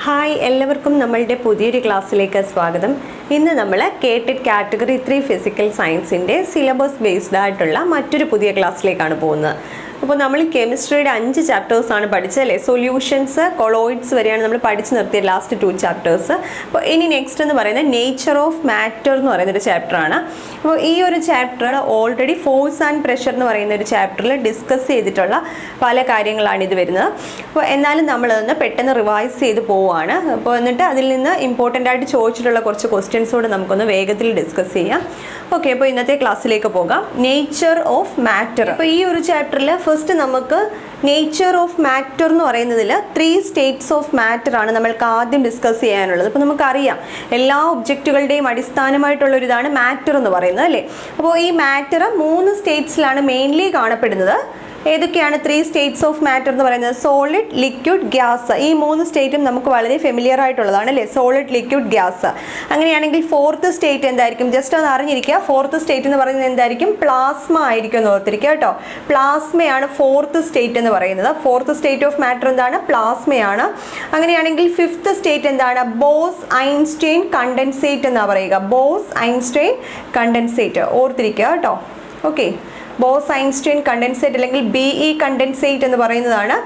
Hi, എല്ലാവർക്കും നമ്മളുടെ പുതിയൊരു ക്ലാസ്സിലേക്ക് സ്വാഗതം. ഇന്ന് നമ്മൾ കേട്ടഡ് കാറ്റഗറി 3 ഫിസിക്കൽ സയൻസിൻ്റെ സിലബസ് ബേസ്ഡ് ആയിട്ടുള്ള മറ്റൊരു പുതിയ ക്ലാസ്സിലേക്കാണ് പോകുന്നത്. അപ്പോൾ നമ്മൾ കെമിസ്ട്രിയുടെ 5 ചാപ്റ്റേഴ്സാണ് പഠിച്ചത് അല്ലേ. സൊല്യൂഷൻസ്, കൊളോയിഡ്സ് വരെയാണ് നമ്മൾ പഠിച്ച് നിർത്തിയത് ലാസ്റ്റ് 2 ചാപ്റ്റേഴ്സ്. അപ്പോൾ ഇനി നെക്സ്റ്റ് എന്ന് പറയുന്നത് നേച്ചർ ഓഫ് മാറ്റർ എന്ന് പറയുന്നൊരു ചാപ്റ്ററാണ്. അപ്പോൾ ഈ ഒരു chapter already force and pressure എന്ന് പറയുന്ന ഒരു ചാപ്റ്ററിൽ ഡിസ്കസ് ചെയ്തിട്ടുള്ള പല കാര്യങ്ങളാണ് ഇത് വരുന്നത്. അപ്പോൾ എന്നാലും നമ്മളതൊന്ന് പെട്ടെന്ന് റിവൈസ് ചെയ്ത് പോവുകയാണ്. അപ്പോൾ എന്നിട്ട് അതിൽ നിന്ന് ഇമ്പോർട്ടൻ്റ് ആയിട്ട് ചോദിച്ചിട്ടുള്ള കുറച്ച് ക്വസ്റ്റ്യൻസോട് നമുക്കൊന്ന് വേഗത്തിൽ ഡിസ്കസ് ചെയ്യാം. ഓക്കെ, അപ്പോൾ ഇന്നത്തെ ക്ലാസ്സിലേക്ക് പോകാം. Nature of matter. അപ്പോൾ ഈ ഒരു ചാപ്റ്ററിൽ ഫസ്റ്റ് നമുക്ക് നേച്ചർ ഓഫ് മാറ്റർ എന്ന് പറയുന്നതിൽ 3 സ്റ്റേറ്റ്സ് ഓഫ് മാറ്റർ ആണ് നമ്മൾക്ക് ആദ്യം ഡിസ്കസ് ചെയ്യാനുള്ളത്. അപ്പോൾ നമുക്കറിയാം എല്ലാ ഒബ്ജക്റ്റുകളുടെയും അടിസ്ഥാനമായിട്ടുള്ളൊരിതാണ് മാറ്റർ എന്ന് പറയുന്നത് അല്ലേ. അപ്പോൾ ഈ മാറ്റർ 3 സ്റ്റേറ്റ്സിലാണ് മെയിൻലി കാണപ്പെടുന്നത്. ഏതൊക്കെയാണ് 3 സ്റ്റേറ്റ്സ് ഓഫ് മാറ്റർ എന്ന് പറയുന്നത്? Solid, liquid, gas. ഈ 3 സ്റ്റേറ്റും നമുക്ക് വളരെ ഫെമിലിയർ ആയിട്ടുള്ളതാണ് അല്ലേ. Solid, liquid, gas. അങ്ങനെയാണെങ്കിൽ 4th സ്റ്റേറ്റ് എന്തായിരിക്കും? ജസ്റ്റ് ഒന്ന് അറിഞ്ഞിരിക്കുക. 4th സ്റ്റേറ്റ് എന്ന് പറയുന്നത് എന്തായിരിക്കും? പ്ലാസ്മ ആയിരിക്കും എന്ന് ഓർത്തിരിക്കുക കേട്ടോ. പ്ലാസ്മയാണ് 4th സ്റ്റേറ്റ് എന്ന് പറയുന്നത്. 4th സ്റ്റേറ്റ് ഓഫ് മാറ്റർ എന്താണ്? പ്ലാസ്മയാണ്. അങ്ങനെയാണെങ്കിൽ 5th സ്റ്റേറ്റ് എന്താണ്? ബോസ് ഐൻസ്റ്റൈൻ കണ്ടൻസേറ്റ് എന്നാണ് പറയുക. ബോസ് ഐൻസ്റ്റൈൻ കണ്ടൻസേറ്റ് ഓർത്തിരിക്കുക കേട്ടോ. ഓക്കെ, ബോസ് ഐൻസ്റ്റൈൻ കണ്ടൻസേറ്റ് അല്ലെങ്കിൽ BE കണ്ടൻസേറ്റ് എന്ന് പറയുന്നതാണ്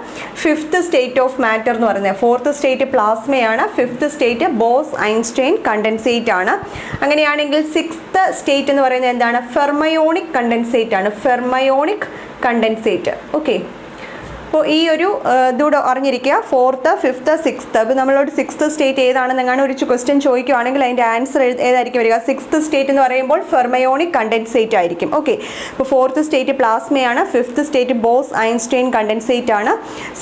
5th സ്റ്റേറ്റ് ഓഫ് മാറ്റർ എന്ന് പറയുന്നത്. 4th സ്റ്റേറ്റ് പ്ലാസ്മയാണ്, 5th state Bose Einstein condensate ആണ്. അങ്ങനെയാണെങ്കിൽ 6th സ്റ്റേറ്റ് എന്ന് പറയുന്നത് എന്താണ്? ഫെർമയോണിക് കണ്ടൻസേറ്റ് ആണ്. Fermionic condensate. ഓക്കെ, അപ്പോൾ ഈ ഒരു ഇതൂടെ അറിഞ്ഞിരിക്കുക. 4th, 5th, 6th. അപ്പോൾ നമ്മളോട് 6th സ്റ്റേറ്റ് ഏതാണെന്ന് എങ്ങനെ ഒരു ക്വസ്റ്റ്യൻ ചോദിക്കുകയാണെങ്കിൽ അതിൻ്റെ ആൻസർ ഏതായിരിക്കും വരിക? 6th സ്റ്റേറ്റ് എന്ന് പറയുമ്പോൾ ഫെർമയോണിക് കണ്ടൻസേറ്റ് ആയിരിക്കും. ഓക്കെ, അപ്പോൾ 4th സ്റ്റേറ്റ് പ്ലാസ്മയാണ്, 5th state Bose Einstein condensate ആണ്,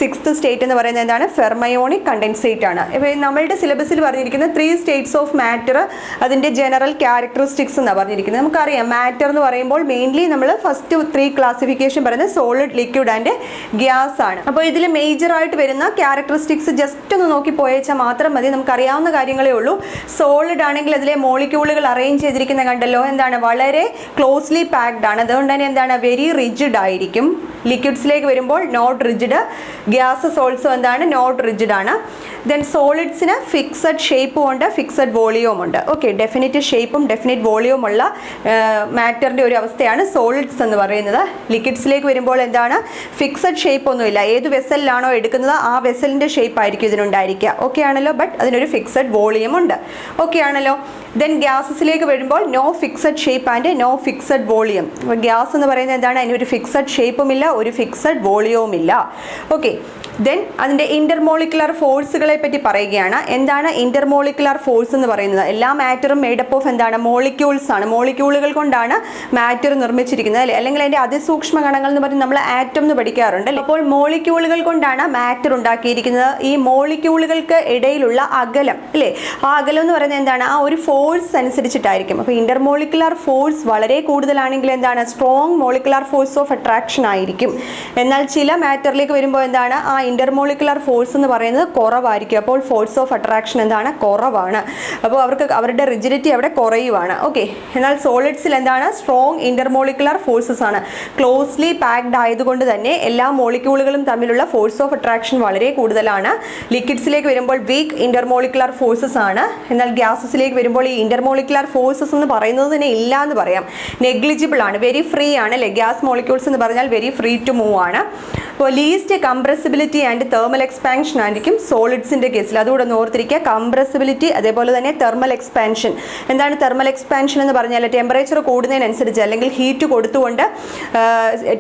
6th സ്റ്റേറ്റ് എന്ന് പറയുന്നത് എന്താണ്? ഫെർമയോണിക് കണ്ടൻസേറ്റ് ആണ്. ഇപ്പോൾ നമ്മളുടെ സിലബസിൽ പറഞ്ഞിരിക്കുന്ന 3 സ്റ്റേറ്റ്സ് ഓഫ് മാറ്റർ, അതിൻ്റെ ജനറൽ ക്യാരക്ടറിസ്റ്റിക്സ് എന്നാണ് പറഞ്ഞിരിക്കുന്നത്. നമുക്കറിയാം മാറ്റർ എന്ന് പറയുമ്പോൾ മെയിൻലി നമ്മൾ ഫസ്റ്റ് 3 ക്ലാസിഫിക്കേഷൻ പറയുന്നത് സോളിഡ്, ലിക്വിഡ് ആൻഡ് ഗ്യാസ് ആണ്. അപ്പോൾ ഇതിൽ മേജർ ആയിട്ട് വരുന്ന ക്യാരക്ടറിസ്റ്റിക്സ് ജസ്റ്റ് ഒന്ന് നോക്കി പോയേച്ചാൽ മാത്രം മതി. നമുക്കറിയാവുന്ന കാര്യങ്ങളേ ഉള്ളൂ. സോളിഡ് ആണെങ്കിൽ അതിലെ മോളിക്യൂളുകൾ അറേഞ്ച് ചെയ്തിരിക്കുന്ന കണ്ടല്ലോ, എന്താണ്? വളരെ ക്ലോസ്ലി പാക്ഡ് ആണ്. അതുകൊണ്ട് തന്നെ എന്താണ്? വെരി റിജിഡ് ആയിരിക്കും. ലിക്വിഡ്സിലേക്ക് വരുമ്പോൾ നോട്ട് റിജിഡ്. ഗ്യാസസ് ഓൾസോ എന്താണ്? നോട്ട് റിജിഡ് ആണ്. ദെൻ സോളിഡ്സിന് ഫിക്സഡ് ഷേപ്പും ഉണ്ട്, ഫിക്സഡ് വോളിയവും ഉണ്ട്. ഓക്കെ, ഡെഫിനിറ്റ് ഷേപ്പും ഡെഫിനിറ്റ് വോളിയവും ഉള്ള മാറ്ററിൻ്റെ ഒരു അവസ്ഥയാണ് സോളിഡ്സ് എന്ന് പറയുന്നത്. ലിക്വിഡ്സിലേക്ക് വരുമ്പോൾ എന്താണ്? ഫിക്സഡ് ഷേപ്പ് ഒന്നുമില്ല. ഏത് വെസലിലാണോ എടുക്കുന്നത് ആ വെസലിൻ്റെ ഷേപ്പ് ആയിരിക്കും ഇതിനുണ്ടായിരിക്കുക. ഓക്കെ ആണല്ലോ, ബട്ട് അതിനൊരു ഫിക്സഡ് വോളിയം ഉണ്ട്. ഓക്കെ ആണല്ലോ. ദെൻ ഗ്യാസസിലേക്ക് വരുമ്പോൾ no fixed shape and no fixed volume. അപ്പോൾ ഗ്യാസ് എന്ന് പറയുന്നത് എന്താണ്? അതിനൊരു ഫിക്സഡ് ഷേപ്പുമില്ല, ഒരു ഫിക്സഡ് വോളിയവും ഇല്ല. ഓക്കെ, ദെൻ അതിൻ്റെ ഇൻ്റർമോളിക്കുലർ ഫോഴ്സുകളെ പറ്റി പറയുകയാണ്. എന്താണ് ഇൻ്റർമോളിക്കുലർ ഫോഴ്സ് എന്ന് പറയുന്നത്? എല്ലാ മാറ്ററും മേഡപ്പ് ഓഫ് എന്താണ്? മോളിക്യൂൾസ് ആണ്. മോളിക്യൂളുകൾ കൊണ്ടാണ് മാറ്റർ നിർമ്മിച്ചിരിക്കുന്നത് അല്ലേ. അല്ലെങ്കിൽ അതിൻ്റെ അതിസൂക്ഷ്മ കണങ്ങൾ എന്ന് പറഞ്ഞ് നമ്മൾ ആറ്റം എന്ന് പഠിക്കാറുണ്ട്. അപ്പോൾ മോളിക്യൂളുകൾ കൊണ്ടാണ് മാറ്റർ ഉണ്ടാക്കിയിരിക്കുന്നത്. ഈ മോളിക്യൂളുകൾക്ക് ഇടയിലുള്ള അകലം അല്ലേ, ആ അകലം എന്ന് പറയുന്നത് എന്താണ്? ആ ഒരു ഫോഴ്സ് അനുസരിച്ചിട്ടായിരിക്കും. അപ്പോൾ ഇൻ്റർമോളിക്കുലർ ഫോഴ്സ് വളരെ കൂടുതലാണെങ്കിൽ എന്താണ്? Strong molecular force of attraction ആയിരിക്കും. എന്നാൽ ചില മാറ്ററിലേക്ക് വരുമ്പോൾ എന്താണ്? ആ ഇന്റർമോളിക്കുലർ ഫോഴ്സ് എന്ന് പറയുന്നത് കുറവായിരിക്കും. അപ്പോൾ ഫോഴ്സ് ഓഫ് അട്രാക്ഷൻ എന്താണ്? കുറവാണ്. അപ്പോൾ അവരുടെ റിജിഡിറ്റി അവിടെ കുറയുവാണ്. ഓക്കെ, എന്നാൽ സോളിഡ്സിൽ എന്താണ്? സ്ട്രോങ് ഇന്റർമോളിക്കുലർ ഫോഴ്സസ് ആണ്. ക്ലോസ്ലി പാക്ഡ് ആയതുകൊണ്ട് തന്നെ എല്ലാ മോളിക്യൂളുകളും തമ്മിലുള്ള ഫോഴ്സ് ഓഫ് അട്രാക്ഷൻ വളരെ കൂടുതലാണ്. ലിക്വിഡ്സിലേക്ക് വരുമ്പോൾ വീക്ക് ഇന്റർമോളിക്കുലർ ഫോഴ്സസ് ആണ്. എന്നാൽ ഗ്യാസസിലേക്ക് വരുമ്പോൾ ഈ ഇന്റർമോളിക്കുലർ ഫോഴ്സസ് എന്ന് പറയുന്നത് തന്നെ ഇല്ല എന്ന് പറയാം. നെഗ്ലിജിബിൾ ആണ്, വെരി ഫ്രീ ആണ് അല്ലേ. ഗ്യാസ് മോളിക്യൂൾസ് എന്ന് പറഞ്ഞാൽ വെരി ഫ്രീ ടു മൂവ് ആണ്. അപ്പോൾ least compressibility and thermal expansion ആയിരിക്കും സോളിഡ്സിൻ്റെ കേസിൽ. അതുകൂടെ ഒന്ന് ഓർത്തിരിക്കുക. കംപ്രസിബിലിറ്റി അതേപോലെ തന്നെ തെർമൽ എക്സ്പാൻഷൻ. എന്താണ് തെർമൽ എക്സ്പാൻഷൻ എന്ന് പറഞ്ഞാൽ? ടെമ്പറേച്ചർ കൂടുന്നതിനനുസരിച്ച് അല്ലെങ്കിൽ ഹീറ്റ് കൊടുത്തുകൊണ്ട്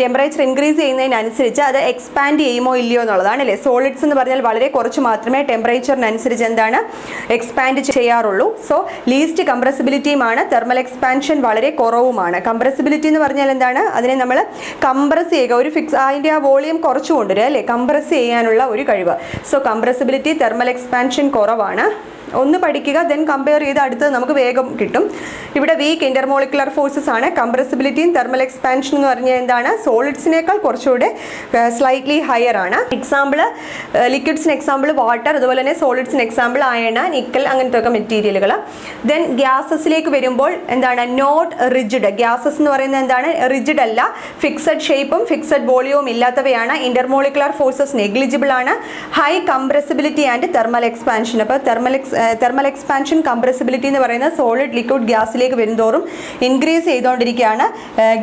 ടെമ്പറേച്ചർ ഇൻക്രീസ് ചെയ്യുന്നതിനനുസരിച്ച് അത് എക്സ്പാൻഡ് ചെയ്യുമോ ഇല്ലയോ എന്നുള്ളതാണ് അല്ലേ. സോളിഡ്സ് എന്ന് പറഞ്ഞാൽ വളരെ കുറച്ച് മാത്രമേ ടെമ്പറേച്ചറിനനുസരിച്ച് എന്താണ്? എക്സ്പാൻഡ് ചെയ്യാറുള്ളൂ. സോ ലീസ്റ്റ് കംപ്രസിബിലിറ്റിയുമാണ്. തെർമൽ എക്സ്പാൻഷൻ വളരെ കുറവുമാണ്. കംപ്രസിബിലിറ്റി എന്ന് പറഞ്ഞാൽ എന്താണ്? അതിനെ നമ്മൾ കംപ്രസ് ചെയ്യുക, ഒരു അതിൻ്റെ ആ വോളിയം കുറച്ചു കൊണ്ടുവരിക അല്ലേ, കംപ്രസ് ചെയ്യാനുള്ള ഒരു കഴിവ്. സോ കംപ്രസിബിലിറ്റി, തെർമൽ എക്സ്പാൻഷൻ കുറവാണ്. ഒന്ന് പഠിക്കുക, ദെൻ കമ്പയർ ചെയ്ത് അടുത്തത് നമുക്ക് വേഗം കിട്ടും. ഇവിടെ വീക്ക് ഇന്റർമോളിക്കുലർ ഫോഴ്സസ് ആണ്. കംപ്രസിബിലിറ്റിയും തെർമൽ എക്സ്പാൻഷൻ എന്ന് പറഞ്ഞാൽ എന്താണ്, സോളിഡ്സിനേക്കാൾ കുറച്ചുകൂടെ സ്ലൈറ്റ്ലി ഹയർ ആണ്. എക്സാമ്പിൾ ലിക്വിഡ്സിന് എക്സാമ്പിൾ വാട്ടർ, അതുപോലെ തന്നെ സോളിഡ്സിന് എക്സാമ്പിൾ അയൺ, നിക്കൽ, അങ്ങനത്തെ ഒക്കെ മെറ്റീരിയലുകൾ. ദെൻ ഗ്യാസസിലേക്ക് വരുമ്പോൾ എന്താണ്, നോട്ട് റിജിഡ്. ഗ്യാസസ് എന്ന് പറയുന്നത് എന്താണ്, റിജിഡ് അല്ല, ഫിക്സഡ് ഷേപ്പും ഫിക്സഡ് വോളിയവും ഇല്ലാത്തവയാണ്. ഇന്റർമോളിക്കുലർ ഫോഴ്സസ് നെഗ്ലിജിബിൾ ആണ്. High compressibility and thermal expansion. അപ്പോൾ തെർമൽ എക്സ്പാൻഷൻ കംപ്രസിബിലിറ്റി എന്ന് പറയുന്നത് സോളിഡ് ലിക്വിഡ് ഗ്യാസിലേക്ക് വരുന്തോറും ഇൻക്രീസ് ചെയ്തുകൊണ്ടിരിക്കുകയാണ്.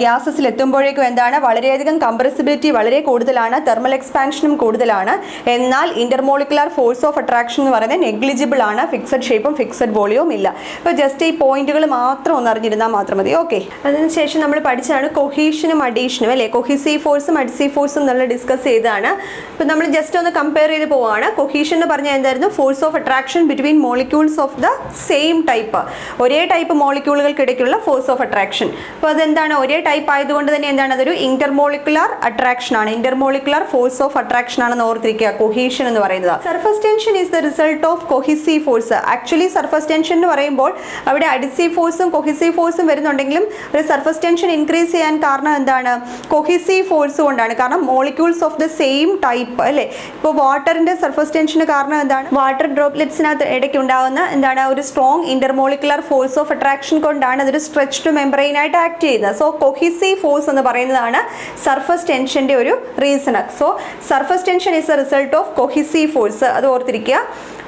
ഗ്യാസസിൽ എത്തുമ്പോഴേക്കും എന്താണ്, വളരെയധികം കംപ്രസിബിലിറ്റി വളരെ കൂടുതലാണ്, തെർമൽ എക്സ്പാൻഷനും കൂടുതലാണ്. എന്നാൽ ഇന്റർമോളിക്കുലർ ഫോഴ്സ് ഓഫ് അട്രാക്ഷൻ എന്ന് പറയുന്നത് നെഗ്ലിജിബിൾ ആണ്, ഫിക്സഡ് ഷേപ്പും ഫിക്സഡ് വോളിയവും ഇല്ല. അപ്പോൾ ജസ്റ്റ് ഈ പോയിന്റുകൾ മാത്രം ഒന്ന് അറിഞ്ഞിരുന്നാൽ മാത്രം മതി. ഓക്കെ, അതിനുശേഷം നമ്മൾ പഠിച്ചാണ് കൊഹീഷനും അഡീഷനും അല്ലേ, കൊഹീസീവ് ഫോഴ്സും അഡീസീവ് ഫോഴ്സും നമ്മൾ ഡിസ്കസ് ചെയ്തതാണ്. അപ്പോൾ നമ്മൾ ജസ്റ്റ് ഒന്ന് കമ്പയർ ചെയ്ത് പോവുകയാണ്. കൊഹീഷൻ എന്ന് പറഞ്ഞാൽ എന്തായിരുന്നു, force of attraction between molecules of the same type, ഒരേ ടൈപ്പ് മോളിക്യൂളുകൾക്കിടയ്ക്കുള്ള ഫോഴ്സ് ഓഫ് അട്രാക്ഷൻ. അപ്പോൾ അതെന്താണ്, ഒരേ ടൈപ്പ് ആയതുകൊണ്ട് തന്നെ എന്താണ്, അതൊരു ഇന്റർമോളിക്കുലർ അട്രാക്ഷൻ ആണ്, ഇന്റർമോളിക്കുലർ ഫോഴ്സ് ഓഫ് അട്രാക്ഷൻ ആണെന്ന് ഓർത്തിരിക്കുക കൊഹീഷൻ എന്ന് പറയുന്നത്. Surface tension is the result of cohesive force. Actually surface tension എന്ന് പറയുമ്പോൾ അവിടെ അഡിസീവ് ഫോഴ്സും കൊഹീസീവ് ഫോഴ്സും വരുന്നുണ്ടെങ്കിലും ഒരു സർഫസ് ടെൻഷൻ ഇൻക്രീസ് ചെയ്യാൻ കാരണം എന്താണ്, കൊഹീസീവ് ഫോഴ്സ് കൊണ്ടാണ്. കാരണം molecules of the same type അല്ലേ. ഇപ്പോൾ വാട്ടറിന്റെ സർഫസ് ടെൻഷന് കാരണം എന്താണ്, വാട്ടർ ഡ്രോപ്ലെറ്റ്സിനകത്ത് ഇടയ്ക്ക് ഉണ്ടാകുന്ന എന്താണ്, ഒരു strong intermolecular force of attraction കൊണ്ടാണ് അതൊരു സ്ട്രെച്ച്ഡ് മെംബ്രെയിൻ ആയിട്ട് ആക്ട് ചെയ്യുന്നത്. സോ കൊഹീസീവ് ഫോഴ്സ് എന്ന് പറയുന്നതാണ് സർഫസ് ടെൻഷന്റെ ഒരു reason. So surface tension is a result of cohesive force, അത് ഓർത്തിരിക്കുക.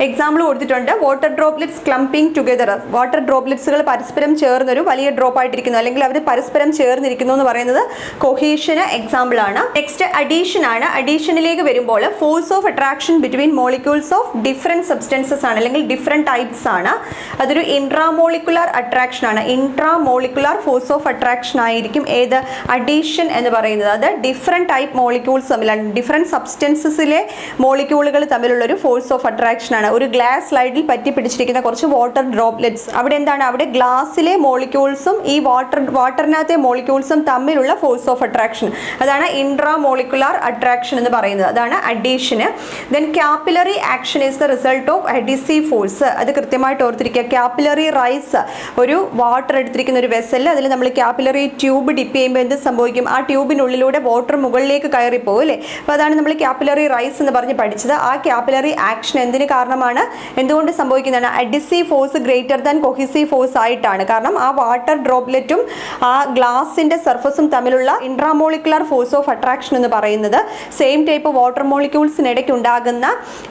എക്സാമ്പിൾ കൊടുത്തിട്ടുണ്ട്, water droplets clumping together. Water ഡ്രോപ്ലെറ്റ്സുകൾ പരസ്പരം ചേർന്നൊരു വലിയ ഡ്രോപ്പ് ആയിട്ടിരിക്കുന്നു, അല്ലെങ്കിൽ അവർ പരസ്പരം ചേർന്നിരിക്കുന്നു എന്ന് പറയുന്നത് കൊഹീഷന് എക്സാമ്പിൾ ആണ്. നെക്സ്റ്റ് അഡീഷൻ ആണ്. അഡീഷനിലേക്ക് വരുമ്പോൾ force of attraction between molecules of different substances ആണ്, അല്ലെങ്കിൽ ഡിഫറെന്റ് ടൈപ്സ് ആണ്. അതൊരു ഇൻട്രാമോളിക്കുലർ അട്രാക്ഷൻ ആണ്. ഇൻട്രാമോളിക്കുലർ ഫോഴ്സ് ഓഫ് അട്രാക്ഷൻ ആയിരിക്കും ഏത്, അഡീഷൻ എന്ന് പറയുന്നത്. അത് ഡിഫറെന്റ് ടൈപ്പ് മോളിക്യൂൾസ് തമ്മിലാണ്, ഡിഫറെന്റ് സബ്സ്റ്റൻസസിലെ മോളിക്യൂളുകൾ തമ്മിലുള്ള ഒരു ഫോഴ്സ് ഓഫ് അട്രാക്ഷൻ ആണ്. ഒരു ഗ്ലാസ് സ്ലൈഡിൽ പറ്റി പിടിച്ചിരിക്കുന്ന കുറച്ച് വാട്ടർ ഡ്രോപ്ലെറ്റ്സ്, അവിടെ എന്താണ്, അവിടെ ഗ്ലാസ്സിലെ മോളിക്യൂൾസും ഈ വാട്ടറിനകത്തെ മോളിക്യൂൾസും തമ്മിലുള്ള ഫോഴ്സ് ഓഫ് അട്രാക്ഷൻ, അതാണ് ഇൻട്രാമോളിക്കുലർ അട്രാക്ഷൻ എന്ന് പറയുന്നത്, അതാണ് adhesion. Then capillary action is the result of adhesive force. അത് കൃത്യമായിട്ട് ഓർത്തിരിക്കുക. കാപ്പിലറി റൈസ്, ഒരു വാട്ടർ എടുത്തിരിക്കുന്ന ഒരു വെസലിൽ അതിൽ നമ്മൾ കാപ്പിലറി ട്യൂബ് ഡിപ്പ് ചെയ്യുമ്പോൾ എന്ത് സംഭവിക്കും, ആ ട്യൂബിനുള്ളിലൂടെ വാട്ടർ മുകളിലേക്ക് കയറിപ്പോകും അല്ലേ. അപ്പോൾ അതാണ് നമ്മൾ കാപ്പിലറി റൈസ് എന്ന് പറഞ്ഞ് പഠിച്ചത്. ആ കാപ്പിലറി ആക്ഷൻ എന്തിന് കാരണമാണ്, എന്തുകൊണ്ട് സംഭവിക്കുന്നതാണ്, adhesive force greater than cohesive force ആയിട്ടാണ്. കാരണം ആ വാട്ടർ ഡ്രോപ്ലെറ്റും ആ ഗ്ലാസിന്റെ സർഫസും തമ്മിലുള്ള ഇൻട്രാമോളിക്കുലർ ഫോഴ്സ് ഓഫ് അട്രാക്ഷൻ എന്ന് പറയുന്നത് സെയിം ടൈപ്പ് വാട്ടർ മോളിക്യൂൾസിനിടയ്ക്ക് ഉണ്ടാകുന്ന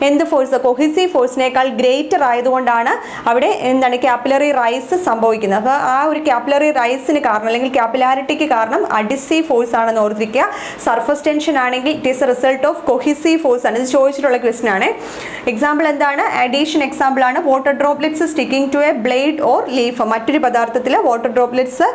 എന്ത് ഫോഴ്സ്, കൊഹീസീവ് ഫോഴ്സിനേക്കാൾ ഗ്രേറ്റർ ആയതുകൊണ്ടാണ് അവിടെ എന്താണ് കാപ്പിലറി റൈസ് സംഭവിക്കുന്നത്. അപ്പോൾ ആ ഒരു കാപ്പിലറി റൈസിന് കാരണം, അല്ലെങ്കിൽ കാപ്പിലാരിറ്റിക്ക് കാരണം അഡിസീവ് ഫോഴ്സ് ആണെന്ന് ഓർത്തിരിക്കുക. സർഫസ് ടെൻഷൻ ആണെങ്കിൽ it is a result of cohesive force ആണ്. ഇത് ചോദിച്ചിട്ടുള്ള ക്വസ്റ്റൻ ആണ്. എക്സാമ്പിൾ എന്താണ്, അഡീഷൻ എക്സാമ്പിൾ ആണ്. Water droplets sticking to a blade or leaf. മറ്റൊരു പദാർത്ഥത്തിൽ വാട്ടർ ഡ്രോപ്ലെറ്റ്സ്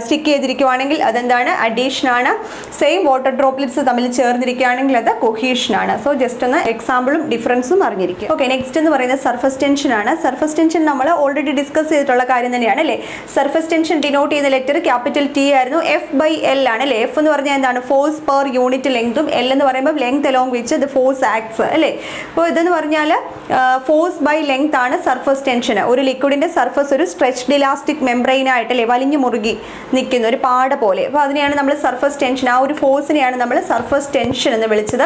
സ്റ്റിക്ക് ചെയ്തിരിക്കുവാണെങ്കിൽ അതെന്താണ്, അഡീഷൻ ആണ്. സെയിം വാട്ടർ ഡ്രോപ്ലെറ്റ്സ് തമ്മിൽ ചേർന്നിരിക്കുകയാണെങ്കിൽ അത് കൊഹീഷൻ ആണ്. സോ ജസ്റ്റ് ഒന്ന് എക്സാമ്പിളും ഡിഫറൻസും അറിഞ്ഞിരിക്കും. ഓക്കെ, നെക്സ്റ്റ് എന്ന് പറയുന്നത് സർഫസ് ടെൻഷൻ ആണ്. സർഫസ് ടെൻഷൻ നമ്മൾ ഓൾറെഡി ഡിസ്കസ് ചെയ്തിട്ടുള്ള കാര്യം തന്നെയാണ് അല്ലേ. സർഫസ് ടെൻഷൻ ഡിനോട്ട് ചെയ്യുന്ന ലെറ്റർ ക്യാപിറ്റൽ ടി ആയിരുന്നു. F/L ആണ് അല്ലേ. എഫ് എന്ന് പറഞ്ഞാൽ എന്താണ്, ഫോഴ്സ് പെർ യൂണിറ്റ് ലെങ്തും, എൽ എന്ന് പറയുമ്പോൾ length along which the force acts അല്ലേ. അപ്പോൾ ഇതെന്ന് പറഞ്ഞാൽ ഫോഴ്സ് ബൈ ലെങ്ത് ആണ് സർഫസ് ടെൻഷൻ. ഒരു ലിക്വിഡിന്റെ സർഫസ് ഒരു സ്ട്രെച്ച്ഡ് ഇലാസ്റ്റിക് മെംബ്രെയിൻ ആയിട്ടല്ലേ വലിഞ്ഞു മുറുകി നിൽക്കുന്ന ഒരു പാട പോലെ. അപ്പോൾ അതിനെയാണ് നമ്മൾ സർഫസ് ടെൻഷൻ, ആ ഒരു ഫോഴ്സിനെയാണ് നമ്മൾ സർഫസ് ടെൻഷൻ എന്ന് വിളിച്ചത്.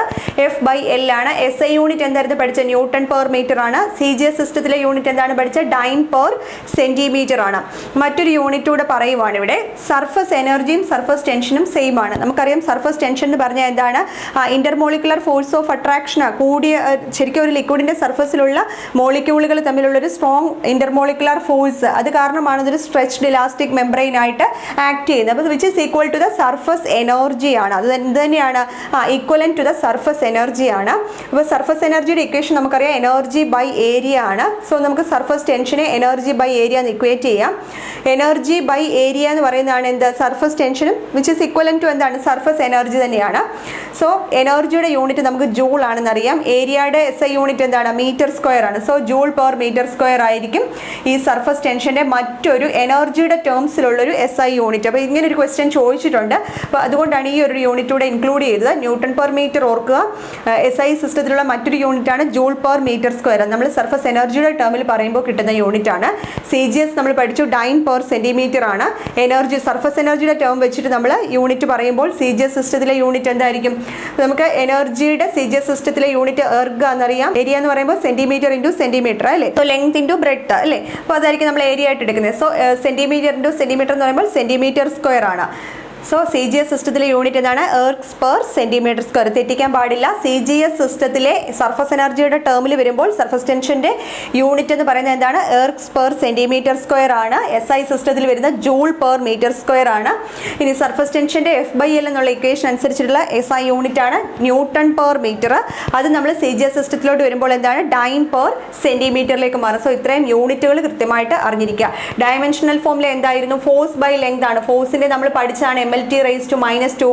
F/L ആണ്. SI യൂണിറ്റ് എന്തായിരുന്നു പഠിച്ച, ന്യൂട്ടൺ പെർ മീറ്റർ ആണ്. CGS സിസ്റ്റത്തിലെ യൂണിറ്റ് എന്താണ് പഠിച്ചത്, ഡൈൻ പെർ സെന്റിമീറ്റർ ആണ്. മറ്റൊരു യൂണിറ്റ് കൂടെ പറയുവാണ് ഇവിടെ. സർഫസ് എനർജിയും സർഫസ് ടെൻഷനും സെയിം ആണ്. നമുക്കറിയാം സർഫസ് ടെൻഷൻ എന്ന് പറഞ്ഞാൽ എന്താണ്, ഇന്റർമോളിക്കുലർ ഫോഴ്സ് ഓഫ് അട്രാക്ഷൻ കൂടിയ, ശരിക്കും ഒരു ലിക്വിഡിന്റെ സർഫസിലുള്ള മോളിക്യൂളുകൾ തമ്മിലുള്ള ഒരു സ്ട്രോങ് ഇന്റർമോളിക്കുലർ ഫോഴ്സ്, അത് കാരണമാണ് ഇതൊരു സ്ട്രെച്ച്ഡ് ഇലാസ്റ്റിക് മെംബ്രെയിൻ ആയിട്ട് ആക്ട് ചെയ്യുന്നത്. അപ്പോൾ which is equal to the surface energy ആണ്. അത് എന്ത് തന്നെയാണ്, equivalent to the surface energy ആണ്. അപ്പോൾ സർഫസ് എനർജിയുടെ ഇക്വേഷൻ നമുക്കറിയാം എനർജി ബൈ ഏരിയ ആണ്. സോ നമുക്ക് സർഫസ് ടെൻഷനെ എനർജി ബൈ ഏരിയ എന്ന് ഇക്വേറ്റ് ചെയ്യാം. എനർജി ബൈ ഏരിയ എന്ന് പറയുന്നതാണ് എന്ത്, സർഫസ് ടെൻഷനും വിച്ച് ഈസ് ഈക്വലന്റ് ടു എന്താണ്, സർഫസ് എനർജി തന്നെയാണ്. സോ എനർജിയുടെ യൂണിറ്റ് നമുക്ക് ജൂൾ ആണെന്ന് അറിയാം. ഏരിയയുടെ SI യൂണിറ്റ് എന്താണ്, മീറ്റർ സ്ക്വയർ ആണ്. So joule per metre square ആയിരിക്കും ഈ സർഫസ് ടെൻഷന്റെ മറ്റൊരു എനർജിയുടെ ടേംസിലുള്ളൊരു SI യൂണിറ്റ്. അപ്പോൾ ഇങ്ങനെ ഒരു ക്വസ്റ്റ്യൻ ചോദിച്ചിട്ടുണ്ട്. അപ്പോൾ അതുകൊണ്ടാണ് ഈ ഒരു യൂണിറ്റ് കൂടെ ഇൻക്ലൂഡ് ചെയ്തത്. ന്യൂട്ടൺ പെർ മീറ്റർ ഓർക്കുക. SI സിസ്റ്റത്തിലുള്ള മറ്റൊരു യൂണിറ്റ് ആണ് ജൂൾ പെർ മീറ്റർ സ്ക്വയർ. നമ്മൾ സർഫസ് എനർജി എനർജിയുടെ ടേമിൽ പറയുമ്പോൾ കിട്ടുന്ന യൂണിറ്റ് ആണ്. CGS നമ്മൾ പഠിച്ചു ഡൈൻ പെർ സെന്റിമീറ്റർ ആണ്. എനർജി സർഫസ് എനർജിയുടെ ടേം വെച്ചിട്ട് നമ്മൾ യൂണിറ്റ് പറയുമ്പോൾ CGS സിസ്റ്റത്തിലെ യൂണിറ്റ് എന്തായിരിക്കും? നമുക്ക് എനർജിയുടെ CGS സിസ്റ്റത്തിലെ യൂണിറ്റ് എർഗ് എന്നറിയാം. ഏരിയ എന്ന് പറയുമ്പോൾ സെന്റിമീറ്റർ ഇൻറ്റു സെന്റിമീറ്റർ അല്ലേ? സോ ലെങ്ത് ഇൻറ്റു ബ്രെഡ്ത്ത് അല്ലേ? അപ്പോൾ അതായിരിക്കും നമ്മൾ ഏരിയ ആയിട്ട് എടുക്കുന്നത്. സോ സെന്റിമീറ്റർ ഇൻറ്റു സെന്റിമീറ്റർ എന്ന് പറയുമ്പോൾ സെന്റിമീറ്റർ സ്ക്വയർ ആണ്. സോ CGS സിസ്റ്റത്തിലെ യൂണിറ്റ് എന്താണ്? എർഗ്സ് പെർ സെന്റിമീറ്റർ സ്ക്വയർ. തെറ്റിക്കാൻ പാടില്ല. CGS സിസ്റ്റത്തിലെ സർഫസ് എനർജിയുടെ ടേമിൽ വരുമ്പോൾ സർഫസ് ടെൻഷന്റെ യൂണിറ്റ് എന്ന് പറയുന്നത് എന്താണ്? എർഗ്സ് പെർ സെന്റിമീറ്റർ സ്ക്വയർ ആണ്. SI സിസ്റ്റത്തിൽ വരുന്ന ജൂൾ പെർ മീറ്റർ സ്ക്വയർ ആണ്. ഇനി സർഫസ് ടെൻഷന്റെ F/L എന്നുള്ള ഇക്വേഷൻ അനുസരിച്ചിട്ടുള്ള SI യൂണിറ്റ് ആണ് ന്യൂട്ടൺ പെർ മീറ്റർ. അത് നമ്മൾ CGS സിസ്റ്റത്തിലോട്ട് വരുമ്പോൾ എന്താണ്? ഡൈൻ പെർ സെന്റിമീറ്ററിലേക്ക് മാറും. സോ ഇത്രയും യൂണിറ്റുകൾ കൃത്യമായിട്ട് അറിഞ്ഞിരിക്കുക. ഡയമെൻഷണൽ ഫോമിൽ എന്തായിരുന്നു? ഫോഴ്സ് ബൈ ലെങ്ത് ആണ്. ഫോഴ്സിന്റെ നമ്മൾ പഠിച്ചാണ് MLT⁻²,